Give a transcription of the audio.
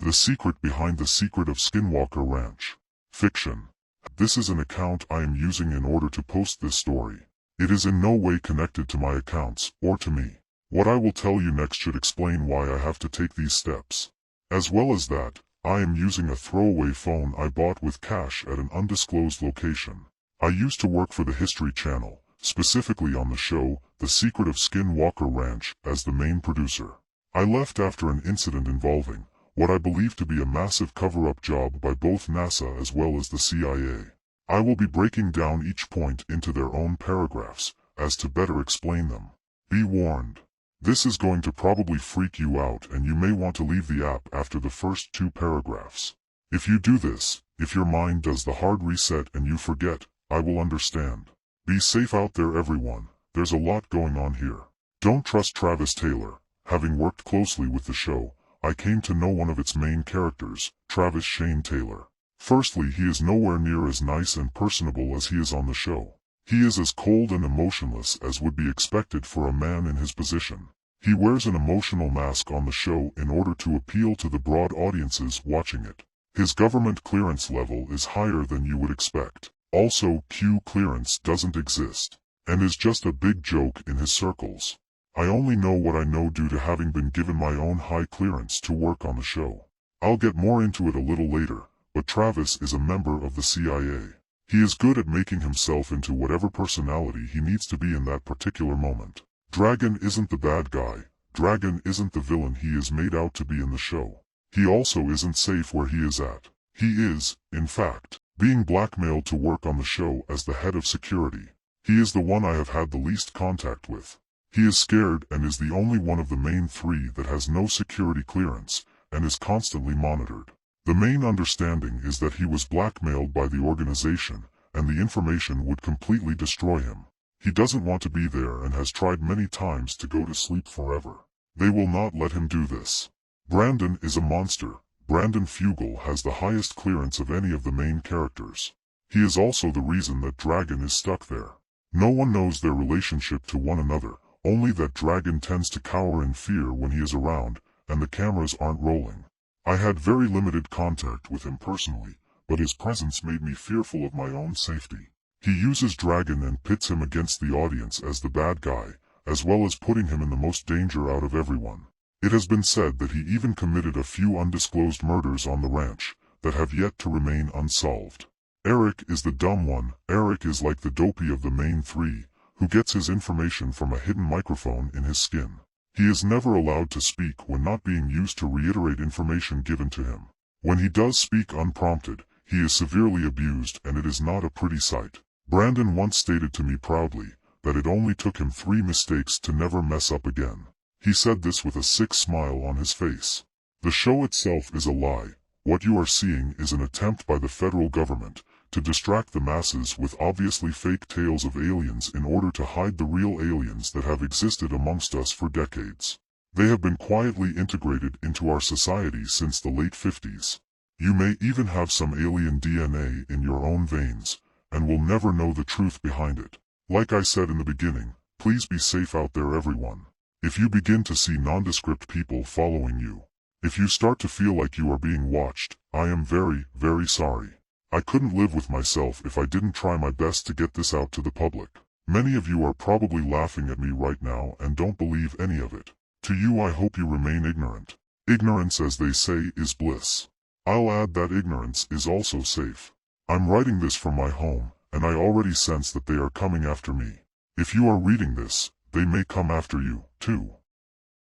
The secret behind the secret of Skinwalker Ranch. Fiction. This is an account I am using in order to post this story. It is in no way connected to my accounts, or to me. What I will tell you next should explain why I have to take these steps. As well as that, I am using a throwaway phone I bought with cash at an undisclosed location. I used to work for the History Channel, specifically on the show, The Secret of Skinwalker Ranch, as the main producer. I left after an incident involving what I believe to be a massive cover-up job by both NASA as well as the CIA. I will be breaking down each point into their own paragraphs, as to better explain them. Be warned. This is going to probably freak you out and you may want to leave the app after the first 2 paragraphs. If you do this, if your mind does the hard reset and you forget, I will understand. Be safe out there everyone, there's a lot going on here. Don't trust Travis Taylor. Having worked closely with the show, I came to know one of its main characters, Travis Shane Taylor. Firstly, he is nowhere near as nice and personable as he is on the show. He is as cold and emotionless as would be expected for a man in his position. He wears an emotional mask on the show in order to appeal to the broad audiences watching it. His government clearance level is higher than you would expect. Also, Q clearance doesn't exist, and is just a big joke in his circles. I only know what I know due to having been given my own high clearance to work on the show. I'll get more into it a little later, but Travis is a member of the CIA. He is good at making himself into whatever personality he needs to be in that particular moment. Dragon isn't the bad guy. Dragon isn't the villain he is made out to be in the show. He also isn't safe where he is at. He is, in fact, being blackmailed to work on the show as the head of security. He is the one I have had the least contact with. He is scared and is the only one of the main 3 that has no security clearance, and is constantly monitored. The main understanding is that he was blackmailed by the organization, and the information would completely destroy him. He doesn't want to be there and has tried many times to go to sleep forever. They will not let him do this. Brandon is a monster. Brandon Fugel has the highest clearance of any of the main characters. He is also the reason that Dragon is stuck there. No one knows their relationship to one another, only that Dragon tends to cower in fear when he is around, and the cameras aren't rolling. I had very limited contact with him personally, but his presence made me fearful of my own safety. He uses Dragon and pits him against the audience as the bad guy, as well as putting him in the most danger out of everyone. It has been said that he even committed a few undisclosed murders on the ranch, that have yet to remain unsolved. Eric is the dumb one. Eric is like the dopey of the main 3, who gets his information from a hidden microphone in his skin. He is never allowed to speak when not being used to reiterate information given to him. When he does speak unprompted, he is severely abused and it is not a pretty sight. Brandon once stated to me proudly, that it only took him 3 mistakes to never mess up again. He said this with a sick smile on his face. The show itself is a lie. What you are seeing is an attempt by the federal government to distract the masses with obviously fake tales of aliens in order to hide the real aliens that have existed amongst us for decades. They have been quietly integrated into our society since the late 50s. You may even have some alien DNA in your own veins, and will never know the truth behind it. Like I said in the beginning, please be safe out there everyone. If you begin to see nondescript people following you, if you start to feel like you are being watched, I am very, very sorry. I couldn't live with myself if I didn't try my best to get this out to the public. Many of you are probably laughing at me right now and don't believe any of it. To you I hope you remain ignorant. Ignorance, as they say, is bliss. I'll add that ignorance is also safe. I'm writing this from my home, and I already sense that they are coming after me. If you are reading this, they may come after you, too.